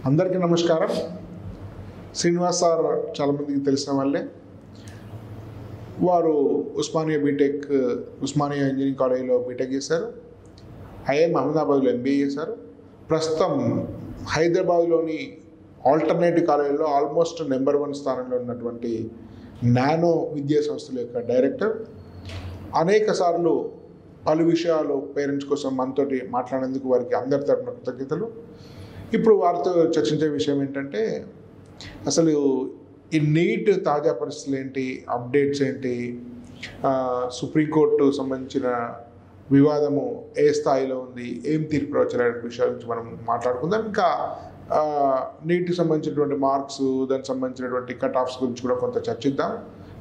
అందరికీ నమస్కారం. శ్రీనివాస్ సార్ చాలామందికి తెలిసిన వాళ్ళే. వారు ఉస్మానియా ఇంజనీరింగ్ కాలేజీలో బీటెక్ చేశారు. ఐఐఎం అహ్మదాబాద్లో ఎంబీఏ చేశారు. ప్రస్తుతం హైదరాబాద్లోని ఆల్టర్నేటివ్ కాలేజీలో ఆల్మోస్ట్ నెంబర్ 1 స్థానంలో ఉన్నటువంటి నానో విద్యా సంస్థల యొక్క డైరెక్టర్. అనేక సార్లు పలు విషయాలు పేరెంట్స్ కోసం మనతోటి మాట్లాడేందుకు వారికి అందరి తరపున కృతజ్ఞతలు. ఇప్పుడు వారితో చర్చించే విషయం ఏంటంటే, అసలు ఈ నీట్ తాజా పరిస్థితులు ఏంటి, అప్డేట్స్ ఏంటి, సుప్రీంకోర్టు సంబంధించిన వివాదము ఏ స్థాయిలో ఉంది, ఏం తీర్పు వచ్చే విషయాల గురించి మనం మాట్లాడుకుందాం. ఇంకా నీట్కి సంబంధించినటువంటి మార్క్స్, దానికి సంబంధించినటువంటి కట్ ఆఫ్స్ గురించి కూడా కొంత చర్చిద్దాం.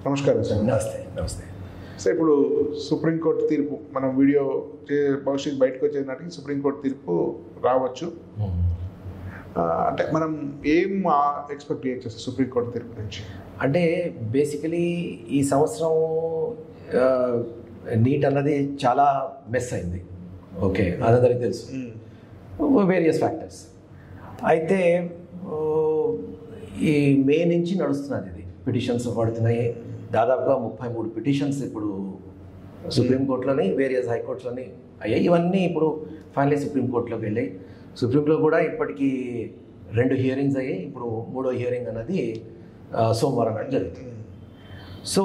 నమస్కారం సార్. నమస్తే. సో ఇప్పుడు సుప్రీంకోర్టు తీర్పు మనం వీడియో భవిష్యత్తు బయటకు వచ్చే నాటికి సుప్రీంకోర్టు తీర్పు రావచ్చు. అంటే మనం ఏం ఎక్స్పెక్ట్ చేయొచ్చు సుప్రీంకోర్టు తీర్పు నుంచి? అంటే బేసికలీ ఈ సంవత్సరం నీట్ అన్నది చాలా మెస్ అయింది. ఓకే, అదందరికీ తెలుసు, వేరియస్ ఫ్యాక్టర్స్. అయితే ఈ మే నుంచి నడుస్తున్నది, ఇది పిటిషన్స్ పడుతున్నాయి. దాదాపుగా 33 పిటిషన్స్ ఇప్పుడు సుప్రీంకోర్టులోని, వేరియస్ హైకోర్టులోని అయ్యాయి. ఇవన్నీ ఇప్పుడు ఫైనలీ సుప్రీంకోర్టులోకి వెళ్ళాయి. సుప్రీంలో కూడా ఇప్పటికీ 2 హియరింగ్స్ అయ్యాయి. ఇప్పుడు 3వ హియరింగ్ అన్నది సోమవారం నాడు జరుగుతుంది. సో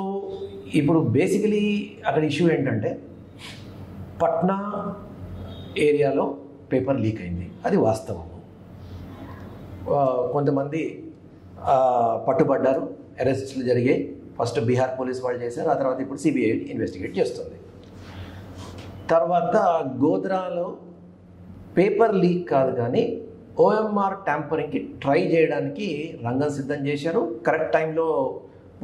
ఇప్పుడు బేసికలీ అక్కడ ఇష్యూ ఏంటంటే, పట్నా ఏరియాలో పేపర్ లీక్ అయింది, అది వాస్తవం. కొంతమంది పట్టుబడ్డారు, అరెస్టులు జరిగాయి. ఫస్ట్ బీహార్ పోలీస్ వాళ్ళు చేశారు, ఆ తర్వాత ఇప్పుడు సిబిఐ ఇన్వెస్టిగేట్ చేస్తుంది. తర్వాత గోధ్రాలో పేపర్ లీక్ కాదు కానీ ఓఎంఆర్ ట్యాంపరింగ్కి ట్రై చేయడానికి రంగం సిద్ధం చేశారు. కరెక్ట్ టైంలో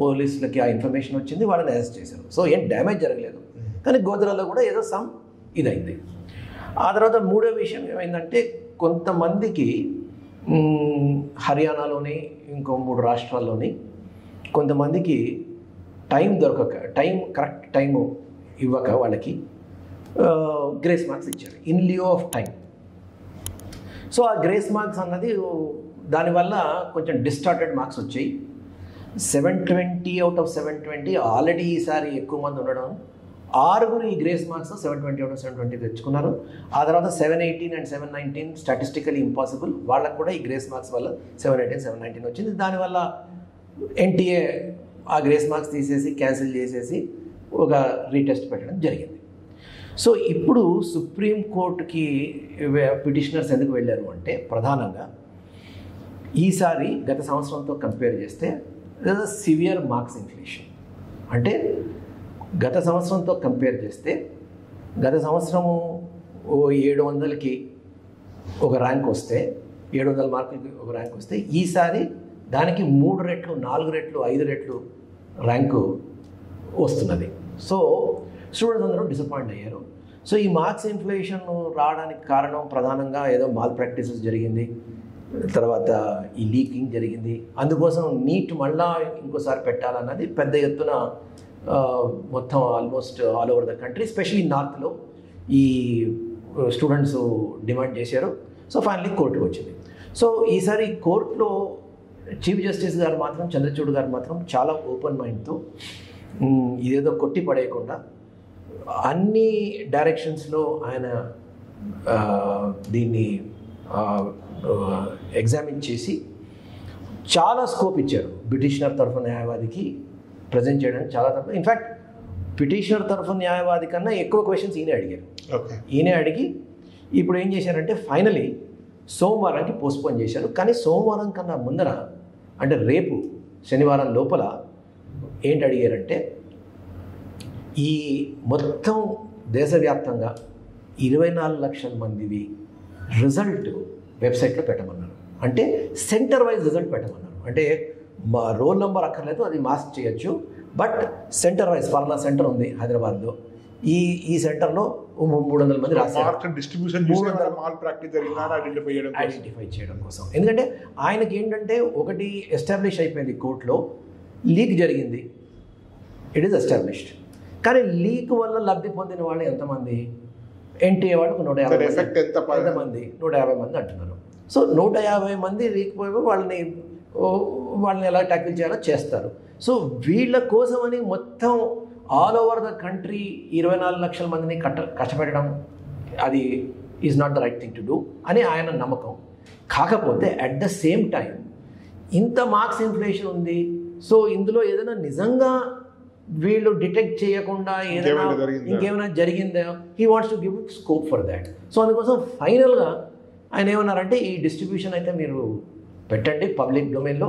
పోలీసులకి ఆ ఇన్ఫర్మేషన్ వచ్చింది, వాళ్ళని అరెస్ట్ చేశారు. సో ఏం డ్యామేజ్ జరగలేదు, కానీ గోధ్రాలో కూడా ఏదో సమ్ ఇదైంది. ఆ తర్వాత 3వ విషయం ఏమైందంటే, కొంతమందికి హర్యానాలోని ఇంకో 3 రాష్ట్రాల్లోని కొంతమందికి కరెక్ట్ టైము ఇవ్వక వాళ్ళకి గ్రేస్ మార్క్స్ ఇచ్చారు in Leo of time. So ఆ గ్రేస్ మార్క్స్ అన్నది దానివల్ల కొంచెం డిస్టార్టెడ్ మార్క్స్ వచ్చాయి. 720 అవుట్ ఆఫ్ 720 ఆల్రెడీ ఈసారి ఎక్కువ మంది ఉండడం, 6 ఈ గ్రేస్ మార్క్స్ 720 అవుట్ ఆఫ్ 720 తెచ్చుకున్నారు. ఆ తర్వాత 718 అండ్ 719 స్టాటిస్టికలీ ఇంపాసిబుల్, వాళ్ళకు కూడా ఈ గ్రేస్ మార్క్స్ వల్ల 718, 719 వచ్చింది. దానివల్ల ఎన్టీఏ ఆ గ్రేస్ మార్క్స్ తీసేసి క్యాన్సిల్ చేసేసి ఒక రీటెస్ట్ పెట్టడం జరిగింది. సో ఇప్పుడు సుప్రీంకోర్టుకి పిటిషనర్స్ ఎందుకు వెళ్ళారు అంటే, ప్రధానంగా ఈసారి గత సంవత్సరంతో కంపేర్ చేస్తే సివియర్ మార్క్స్ ఇన్ఫ్లేషన్. అంటే గత సంవత్సరంతో కంపేర్ చేస్తే, గత సంవత్సరము 700కి ఒక ర్యాంక్ వస్తే, 700 మార్కులకి ఒక ర్యాంక్ వస్తే, ఈసారి దానికి 3 రెట్లు, 4 రెట్లు, 5 రెట్లు ర్యాంకు వస్తున్నది. సో స్టూడెంట్స్ అందరూ డిసప్పాయింట్ అయ్యారు. సో ఈ మార్క్స్ ఇన్ఫ్లేషన్ రావడానికి కారణం ప్రధానంగా ఏదో మాల్ ప్రాక్టీసెస్ జరిగింది, తర్వాత ఈ లీకింగ్ జరిగింది. అందుకోసం నీట్ మళ్ళా ఇంకోసారి పెట్టాలన్నది పెద్ద ఎత్తున మొత్తం almost all over the country, especially నార్త్లో ఈ స్టూడెంట్స్ డిమాండ్ చేశారు. సో ఫైనల్లీ కోర్టుకు వచ్చింది. సో ఈసారి కోర్టులో చీఫ్ జస్టిస్ గారు మాత్రం, చంద్రచూడ్ గారు మాత్రం చాలా ఓపెన్ మైండ్తో ఇదేదో కొట్టి పడేయకుండా అన్ని డైరెక్షన్స్లో ఆయన దీన్ని ఎగ్జామిన్ చేసి చాలా స్కోప్ ఇచ్చారు పిటిషనర్ తరఫు న్యాయవాదికి ప్రజెంట్ చేయడానికి. చాలా తరఫు, ఇన్ఫ్యాక్ట్ పిటిషనర్ తరఫు న్యాయవాది కన్నా ఎక్కువ క్వశ్చన్స్ ఈయనే అడిగారు. ఈయనే అడిగి ఇప్పుడు ఏం చేశారంటే, ఫైనలీ సోమవారానికి పోస్ట్పోన్ చేశారు. కానీ సోమవారం కన్నా ముందర, అంటే రేపు శనివారం లోపల ఏంటి అడిగారంటే, ఈ మొత్తం దేశవ్యాప్తంగా 24 లక్షల మందివి రిజల్ట్ వెబ్సైట్లో పెట్టమన్నారు. అంటే సెంటర్ వైజ్ రిజల్ట్ పెట్టమన్నారు. అంటే మా రోల్ నెంబర్ అక్కర్లేదు, అది మాస్క్ చేయొచ్చు, బట్ సెంటర్ వైజ్ ఫలానా సెంటర్ ఉంది హైదరాబాద్లో, ఈ సెంటర్లో 300 మంది రాశారు. ఐడెంటిఫై చేయడం కోసం. ఎందుకంటే ఆయనకి ఏంటంటే, ఒకటి ఎస్టాబ్లిష్ అయిపోయింది కోర్టులో, లీక్ జరిగింది, ఇట్ ఈస్ ఎస్టాబ్లిష్డ్. కానీ లీక్ వల్ల లబ్ధి పొందిన వాళ్ళు ఎంతమంది? ఎన్టీఏ వాళ్ళకు 150 మంది, 150 మంది అంటున్నారు. సో 150 మంది లేకపోయి వాళ్ళని ఎలా ట్యాకిల్ చేయాలో చేస్తారు. సో వీళ్ళ కోసమని మొత్తం ఆల్ ఓవర్ ద కంట్రీ 24 లక్షల మందిని కష్టపెట్టడం అది is not the right thing to do అని ఆయన నమ్మకం. కాకపోతే అట్ ద సేమ్ టైం ఇంత మార్క్స్ ఇన్ఫ్లేషన్ ఉంది, సో ఇందులో ఏదైనా నిజంగా వీళ్ళు డిటెక్ట్ చేయకుండా ఏదైనా ఇంకేమైనా జరిగిందా, he wants to give scope for that. So అందుకోసం ఫైనల్గా ఆయన ఏమన్నారంటే ఈ డిస్ట్రిబ్యూషన్ అయితే మీరు పెట్టండి పబ్లిక్ డొమైన్లో,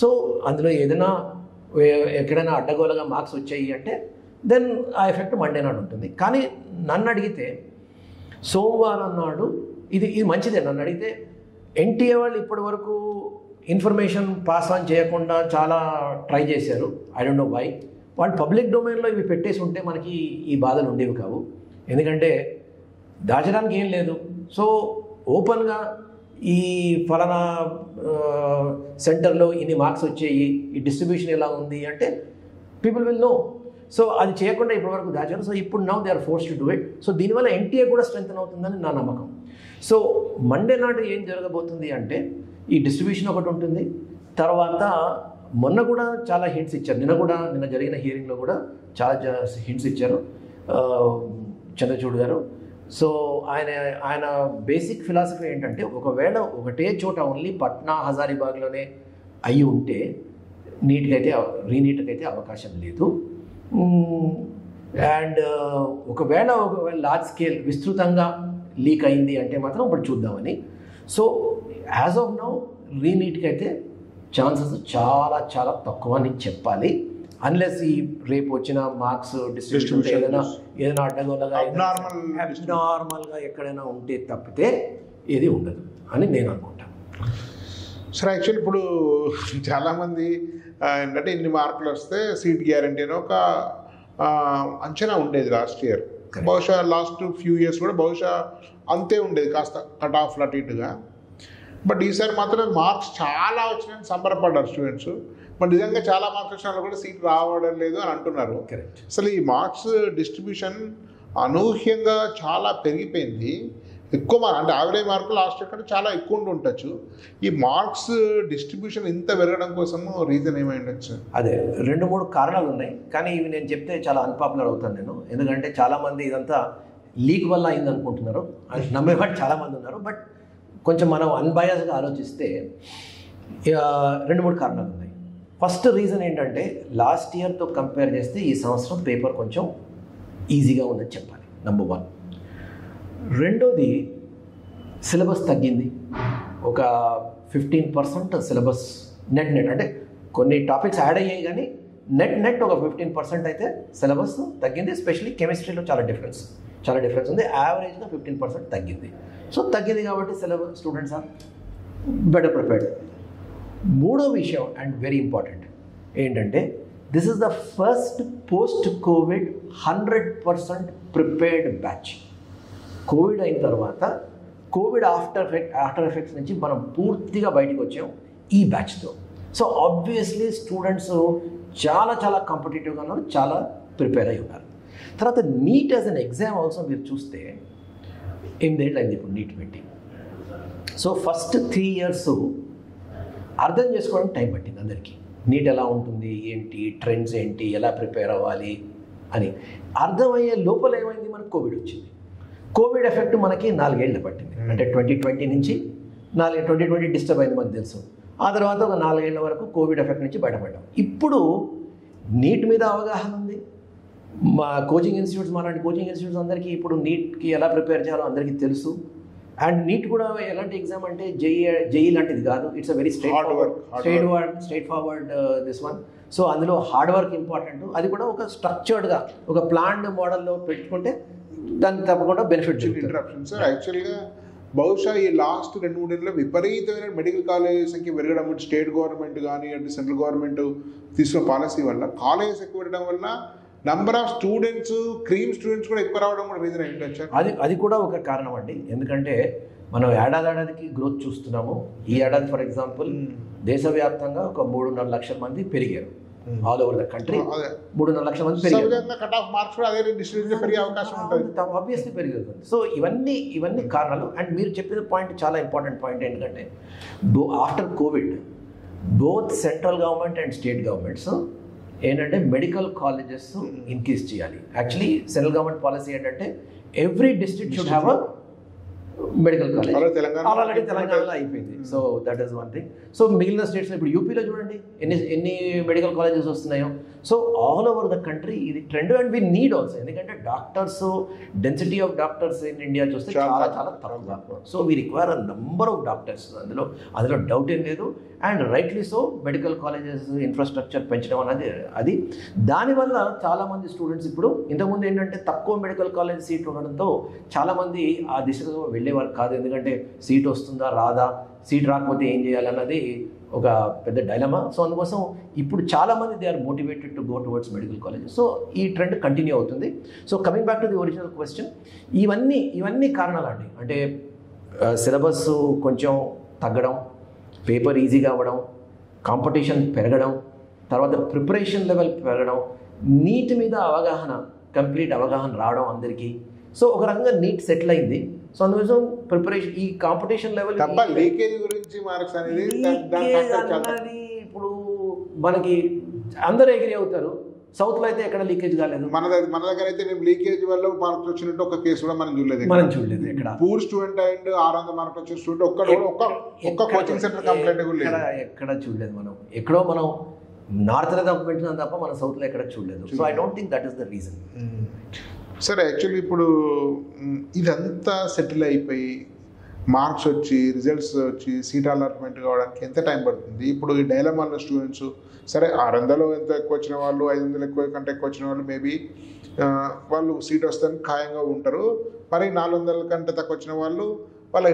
సో అందులో ఏదైనా ఎక్కడైనా అడ్డగోలుగా మార్క్స్ వచ్చాయి అంటే దెన్ ఆ ఎఫెక్ట్ మండే నాడు ఉంటుంది. కానీ నన్ను అడిగితే సోమవారం నాడు ఇది మంచిదే. నన్ను అడిగితే ఎన్టీఏ వాళ్ళు ఇప్పటి వరకు ఇన్ఫర్మేషన్ పాస్ ఆన్ చేయకుండా చాలా ట్రై చేశారు. I don't know why. వాళ్ళు పబ్లిక్ డొమైన్లో ఇవి పెట్టేసి ఉంటే మనకి ఈ బాధలు ఉండేవి కావు. ఎందుకంటే దాచడానికి ఏం లేదు. సో ఓపెన్గా ఈ ఫలానా సెంటర్లో ఇన్ని మార్క్స్ వచ్చాయి, ఈ డిస్ట్రిబ్యూషన్ ఎలా ఉంది అంటే పీపుల్ విల్ నో. సో అది చేయకుండా ఇప్పటివరకు దాచారు. సో ఇప్పుడు now they are force to do it. So దీనివల్ల ఎన్టీఏ కూడా స్ట్రెంగ్తన్ అవుతుందని నా నమ్మకం. సో మండే నాడు ఏం జరగబోతుంది అంటే ఈ డిస్ట్రిబ్యూషన్ ఒకటి ఉంటుంది. తర్వాత మొన్న కూడా చాలా హింట్స్ ఇచ్చారు. నిన్న జరిగిన హియరింగ్లో కూడా చాలా హింట్స్ ఇచ్చారు చంద్రచూడ్ గారు. సో ఆయన బేసిక్ ఫిలాసఫీ ఏంటంటే ఒకవేళ ఒకటే చోట ఓన్లీ పట్నా హజారీబాగ్లోనే అయ్యి ఉంటే రీనీట్కి అయితే అవకాశం లేదు. అండ్ ఒకవేళ లార్జ్ స్కేల్ విస్తృతంగా లీక్ అయింది అంటే మాత్రం ఇప్పుడు చూద్దామని. సో యాజ్ ఆఫ్ నౌ రీనీట్కి అయితే ఛాన్సెస్ చాలా చాలా తక్కువ అని చెప్పాలి. అన్లెస్ ఈ రేపు వచ్చిన మార్క్స్ డిస్ట్రిబ్యూషన్ ఏదైనా అడ్డగోలుగా నార్మల్గా ఎక్కడైనా ఉంటే తప్పితే ఏది ఉండదు అని నేను అనుకుంటాను. సార్ యాక్చువల్లీ ఇప్పుడు చాలామంది ఏంటంటే ఇన్ని మార్కులు వస్తే సీట్ గ్యారంటీ అని ఒక అంచనా ఉండేది లాస్ట్ ఇయర్. బహుశా లాస్ట్ ఫ్యూ ఇయర్స్ కూడా బహుశా అంతే ఉండేది, కాస్త కట్ ఆఫ్ అటు ఇటుగా. బట్ ఈసారి మాత్రం మార్క్స్ చాలా వచ్చినాయని సంబరపడ్డారు స్టూడెంట్స్. బట్ నిజంగా చాలా మార్క్స్ వచ్చిన వాళ్ళు కూడా సీట్ రావడం లేదు అని అంటున్నారు. అసలు ఈ మార్క్స్ డిస్ట్రిబ్యూషన్ అనూహ్యంగా చాలా పెరిగిపోయింది. ఎక్కువ అంటే యావరేజ్ మార్కులు లాస్ట్ ఇయర్ కంటే చాలా ఎక్కువ ఉండొచ్చు. ఈ మార్క్స్ డిస్ట్రిబ్యూషన్ ఇంత పెరగడం కోసం రీజన్ ఏమై ఉండొచ్చు? అదే 2-3 కారణాలు ఉన్నాయి. కానీ ఇవి నేను చెప్తే చాలా అన్పాపులర్ అవుతాను నేను. ఎందుకంటే చాలామంది ఇదంతా లీక్ వల్ల అయింది అనుకుంటున్నారు, నమ్మేవాడు చాలామంది ఉన్నారు. బట్ కొంచెం మనం అన్బయాస్గా ఆలోచిస్తే 2-3 కారణాలు ఉన్నాయి. ఫస్ట్ రీజన్ ఏంటంటే లాస్ట్ ఇయర్తో కంపేర్ చేస్తే ఈ సంవత్సరం పేపర్ కొంచెం ఈజీగా ఉందని చెప్పాలి, నెంబర్ 1. రెండోది సిలబస్ తగ్గింది. ఒక 15% సిలబస్ నెట్ అంటే కొన్ని టాపిక్స్ యాడ్ అయ్యాయి కానీ నెట్ ఒక 15% అయితే సిలబస్ తగ్గింది. ఎస్పెషల్లీ కెమిస్ట్రీలో చాలా డిఫరెన్స్ ఉంది. యావరేజ్గా 15% తగ్గింది. సో తగ్గింది కాబట్టి స్టూడెంట్స్ ఆర్ బెటర్ ప్రిపేర్డ్. మూడో విషయం అండ్ వెరీ ఇంపార్టెంట్ ఏంటంటే this is the first post Covid 100% prepared batch. Covid అయిన తర్వాత కోవిడ్ ఆఫ్టర్ ఎఫెక్ట్స్ నుంచి మనం పూర్తిగా బయటకు వచ్చాం ఈ బ్యాచ్తో. సో ఆబ్వియస్లీ స్టూడెంట్స్ చాలా చాలా కాంపిటేటివ్గా ఉన్నారు, చాలా ప్రిపేర్ అయి ఉన్నారు. తర్వాత NEET as an exam also మీరు చూస్తే 8 ఏళ్ళు అయింది ఇప్పుడు నీట్ పెట్టి. సో ఫస్ట్ 3 years అర్థం చేసుకోవడానికి టైం పట్టింది అందరికీ. నీట్ ఎలా ఉంటుంది, ఏంటి ట్రెండ్స్ ఏంటి, ఎలా ప్రిపేర్ అవ్వాలి అని అర్థమయ్యే లోపల ఏమైంది, మనకు కోవిడ్ వచ్చింది. కోవిడ్ ఎఫెక్ట్ మనకి 4 ఏళ్ళు పట్టింది. అంటే 2020 నుంచి 2020 డిస్టర్బ్ అయింది మనకు తెలుసు. ఆ తర్వాత ఒక 4 ఏళ్ల వరకు కోవిడ్ ఎఫెక్ట్ నుంచి బయటపడ్డాం. ఇప్పుడు నీట్ మీద అవగాహన ఉంది. మా కోచింగ్ ఇన్స్టిట్యూట్స్ మాలాంటి కోచింగ్ ఇన్స్టిట్యూట్స్ అందరికీ ఇప్పుడు నీట్కి ఎలా ప్రిపేర్ చేయాలో అందరికీ తెలుసు. అండ్ నీట్ కూడా ఎలాంటి ఎగ్జామ్ అంటే జేఈ లాంటిది కాదు. It's a very straight forward this one. So అందులో హార్డ్ వర్క్ ఇంపార్టెంట్. అది కూడా ఒక స్ట్రక్చర్డ్గా ఒక ప్లాన్డ్ మోడల్లో పెట్టుకుంటే దానికి తప్పకుండా బెనిఫిట్ ఇంటరప్షన్స్. యాక్చువల్గా బహుశా ఈ లాస్ట్ 2-3 ఏళ్ళలో విపరీతమైన మెడికల్ కాలేజ్ సంఖ్య పెరగడం, స్టేట్ గవర్నమెంట్ కానీ అంటే సెంట్రల్ గవర్నమెంట్ తీసుకున్న పాలసీ వల్ల కాలేజెస్ ఎక్కువ పెట్టడం వల్ల నంబర్ ఆఫ్ స్టూడెంట్స్ స్టూడెంట్స్ కూడా ఎక్కువ రావడం కూడా రీజన్ ఏంటంటే అది కూడా ఒక కారణం అండి. ఎందుకంటే మనం ఏడాదికి గ్రోత్ చూస్తున్నాము. ఈ ఏడాది ఫర్ ఎగ్జాంపుల్ దేశవ్యాప్తంగా ఒక 3.5 లక్షల మంది పెరిగారు ఆల్ ఓవర్ ద కంట్రీ. అదే 3.5 లక్షల మంది పెరిగారు. సహజంగా కట్ ఆఫ్ మార్క్స్ కూడా అదే డిస్ట్రిబ్యూషన్ పెరిగే అవకాశం ఉంటుంది. ఆబ్వియస్లీ పెరుగుతుంది. సో ఇవన్నీ కారణాలు. అండ్ మీరు చెప్పిన పాయింట్ చాలా ఇంపార్టెంట్ పాయింట్ ఏంటంటే after covid both central government and state governments ఏంటంటే మెడికల్ కాలేజెస్ ఇంక్రీజ్ చేయాలి. యాక్చువల్లీ సెంట్రల్ గవర్నమెంట్ పాలసీ ఏంటంటే every district should have a medical college. Already తెలంగాణలో అయిపోయింది. So that is one thing. So మిగిలిన స్టేట్స్లో ఇప్పుడు యూపీలో చూడండి ఎన్ని మెడికల్ కాలేజెస్ వస్తున్నాయో. So all over the country ఇది trend and we need also. ఎందుకంటే doctors density of doctors in India చూస్తే చాలా చాలా తక్కువ. So we require a number of doctors. అందులో డౌట్ ఏం లేదు. And rightly so medical colleges infrastructure పెంచడం అనేది అది. దానివల్ల చాలామంది స్టూడెంట్స్ ఇప్పుడు ఇంతకుముందు ఏంటంటే తక్కువ మెడికల్ కాలేజ్ సీట్లు ఉండడంతో చాలామంది ఆ దిశగా వెళ్ళేవారు కాదు. ఎందుకంటే సీట్ వస్తుందా రాదా, సీట్ రాకపోతే ఏం చేయాలన్నది ఒక పెద్ద డైలమా. సో అందుకోసం ఇప్పుడు చాలామంది they are motivated to go towards medical college. So ఈ ట్రెండ్ కంటిన్యూ అవుతుంది. So coming back to the original question, ఇవన్నీ కారణాలు అండి. అంటే సిలబస్ కొంచెం తగ్గడం, పేపర్ ఈజీగా అవ్వడం, కాంపిటీషన్ పెరగడం, తర్వాత ప్రిపరేషన్ లెవెల్ పెరగడం, నీట్ మీద కంప్లీట్ అవగాహన రావడం అందరికీ. సో ఒక రకంగా నీట్ సెటిల్ అయింది. సో అందుకోసం ప్రిపరేషన్ ఈ కాంపిటీషన్ లెవెల్ లీకేజ్ గురించి మార్క్స్ అనేది ఇప్పుడు మనకి అందరూ ఎగ్రీ అవుతారు. సౌత్లో అయితే ఎక్కడ లీకేజ్ కాలేదు. మన దగ్గర అయితే లీకేజ్ వల్ల మార్క్స్ వచ్చినట్టు ఒక కేసు కూడా మనం చూడలేదు. ఎక్కడ పూర్ స్టూడెంట్ అండ్ 600 మార్కులు వచ్చిన స్టూడెంట్ ఒక్క కోచింగ్ సెంటర్ కంప్లైంట్ కూడా ఎక్కడ చూడలేదు. ఎక్కడో మనం నార్త్లో తప్ప తప్ప మన సౌత్లో ఎక్కడ చూడలేదు. So I don't think that is the reason. సరే, యాక్చువల్లీ ఇప్పుడు ఇదంతా సెటిల్ అయిపోయి మార్క్స్ వచ్చి రిజల్ట్స్ వచ్చి సీట్ అలాట్మెంట్ కావడానికి ఎంత టైం పడుతుంది? ఇప్పుడు ఈ డైలమాలో స్టూడెంట్స్ సరే 600 ఎంత ఎక్కువ వచ్చిన వాళ్ళు, 500 కంటే ఎక్కువ వచ్చిన వాళ్ళు మేబీ వాళ్ళు సీట్ వస్తుందని ఖాయంగా ఉంటారు. మరి 400 కంటే తక్కువ వచ్చిన వాళ్ళు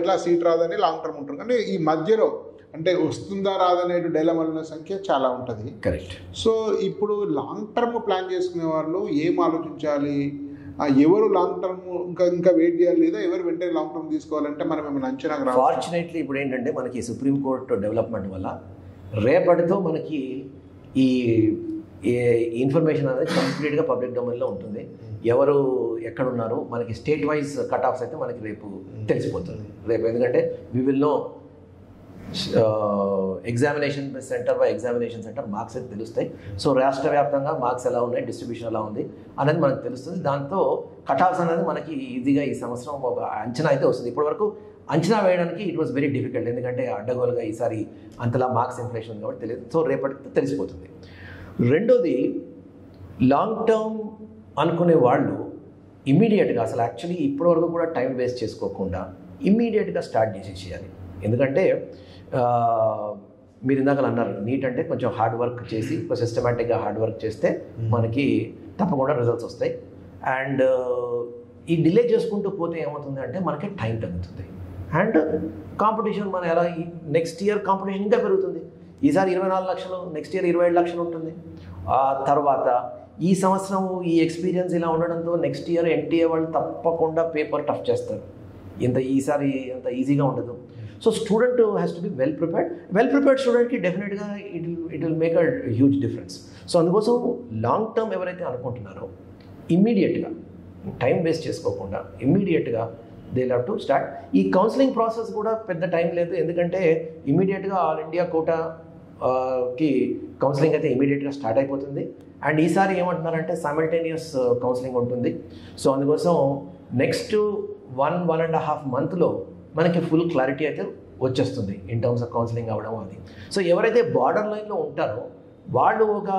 ఎట్లా సీట్ రాదని లాంగ్ టర్మ్ ఉంటారు. కానీ ఈ మధ్యలో అంటే వస్తుందా రాదనే డైలమాల సంఖ్య చాలా ఉంటుంది. కరెక్ట్. సో ఇప్పుడు లాంగ్ టర్మ్ ప్లాన్ చేసుకునే వాళ్ళు ఏం ఆలోచించాలి? ఎవరు లాంగ్ టర్మ్ ఇంకా వెయిట్ చేయాలి, లేదా ఎవరు వెంటనే లాంగ్ టర్మ్ తీసుకోవాలంటే మనం ఏమైనా అంచనా రావాలి? ఫార్చునేట్లీ ఇప్పుడు ఏంటంటే మనకి సుప్రీంకోర్టు డెవలప్మెంట్ వల్ల రేపటితో మనకి ఈ ఇన్ఫర్మేషన్ అనేది కంప్లీట్గా పబ్లిక్ డొమైన్లో ఉంటుంది. ఎవరు ఎక్కడున్నారు మనకి స్టేట్ వైజ్ కట్ ఆఫ్స్ అయితే మనకి రేపు తెలిసిపోతుంది. ఎందుకంటే we will know examination centre by examination centre marks అయితే తెలుస్తాయి. సో రాష్ట్ర వ్యాప్తంగా మార్క్స్ ఎలా ఉన్నాయి, డిస్ట్రిబ్యూషన్ ఎలా ఉంది అనేది మనకు తెలుస్తుంది. దాంతో కట్ ఆఫ్స్ అనేది మనకి ఈజీగా ఈ సంవత్సరం ఒక అంచనా అయితే వస్తుంది. ఇప్పటివరకు అంచనా వేయడానికి ఇట్ వాస్ వెరీ డిఫికల్ట్. ఎందుకంటే అడ్డగోలుగా ఈసారి అంతలా మార్క్స్ ఇన్ఫ్లేషన్ కాబట్టి తెలియదు. సో రేపటికి తెలిసిపోతుంది. రెండోది, లాంగ్ టర్మ్ అనుకునే వాళ్ళు ఇమ్మీడియట్గా అసలు యాక్చువల్లీ ఇప్పటివరకు కూడా టైం వేస్ట్ చేసుకోకుండా ఇమ్మీడియట్గా స్టార్ట్ చేసేయాలి. ఎందుకంటే మీరు ఇందాక అన్నారు నీట్ అంటే కొంచెం హార్డ్ వర్క్ చేసి సిస్టమేటిక్గా హార్డ్ వర్క్ చేస్తే మనకి తప్పకుండా రిజల్ట్స్ వస్తాయి. అండ్ ఈ డిలే చేసుకుంటూ పోతే ఏమవుతుంది అంటే మనకి టైం తగ్గుతుంది. అండ్ కాంపిటీషన్ మన ఎలా నెక్స్ట్ ఇయర్ కాంపిటీషన్ ఇంకా పెరుగుతుంది. ఈసారి 24 లక్షలు, నెక్స్ట్ ఇయర్ 27 లక్షలు ఉంటుంది. ఆ తర్వాత ఈ సంవత్సరం ఈ ఎక్స్పీరియన్స్ ఇలా ఉండడంతో నెక్స్ట్ ఇయర్ ఎన్టీఏ వాళ్ళు తప్పకుండా పేపర్ టఫ్ చేస్తారు. ఈసారి అంత ఈజీగా ఉండదు. So student has to be well prepared స్టూడెంట్కి డెఫినెట్గా it will make a huge difference. So అందుకోసం లాంగ్ టర్మ్ ఎవరైతే అనుకుంటున్నారో ఇమ్మీడియట్గా టైం వేస్ట్ చేసుకోకుండా ఇమ్మీడియట్గా దే హ్యావ్ టు స్టార్ట్. ఈ కౌన్సిలింగ్ ప్రాసెస్ కూడా పెద్ద టైం లేదు. ఎందుకంటే ఇమ్మీడియట్గా ఆల్ ఇండియా కోటాకి కౌన్సిలింగ్ అయితే ఇమ్మీడియట్గా స్టార్ట్ అయిపోతుంది. అండ్ ఈసారి ఏమంటున్నారంటే సైమల్టేనియస్ కౌన్సిలింగ్ ఉంటుంది. సో అందుకోసం నెక్స్ట్ 1.5 మంత్లో మనకి ఫుల్ క్లారిటీ అయితే వచ్చేస్తుంది ఇన్ టర్మ్స్ ఆఫ్ కౌన్సిలింగ్ అవ్వడం అది. సో ఎవరైతే బార్డర్ లైన్లో ఉంటారో వాళ్ళు ఒక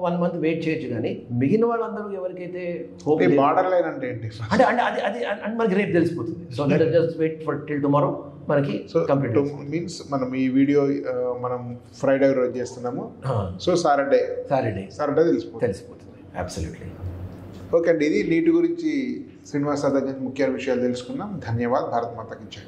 1 మంత్ వెయిట్ చేయొచ్చు. కానీ మిగిలిన వాళ్ళందరూ ఎవరికైతే హోప్ బార్డర్ లైన్ అంటే ఏంటి అంటే అది మనకి రేపు తెలిసిపోతుంది. So let us just wait for till tomorrow మనకి కంప్లీట్ మీన్స్ మనం ఈ వీడియో మనం ఫ్రైడే రోజు చేస్తున్నాము. సో సాటర్డే తెలిసిపోతుంది. అబ్సల్యూట్లీ. ఓకే అండి, ఇది నీట్ గురించి శ్రీనివాస్ దగ్గర ముఖ్య విషయాలు తెలుసుకున్నాం. ధన్యవాదాలు. భారత్ మాతాకి జై.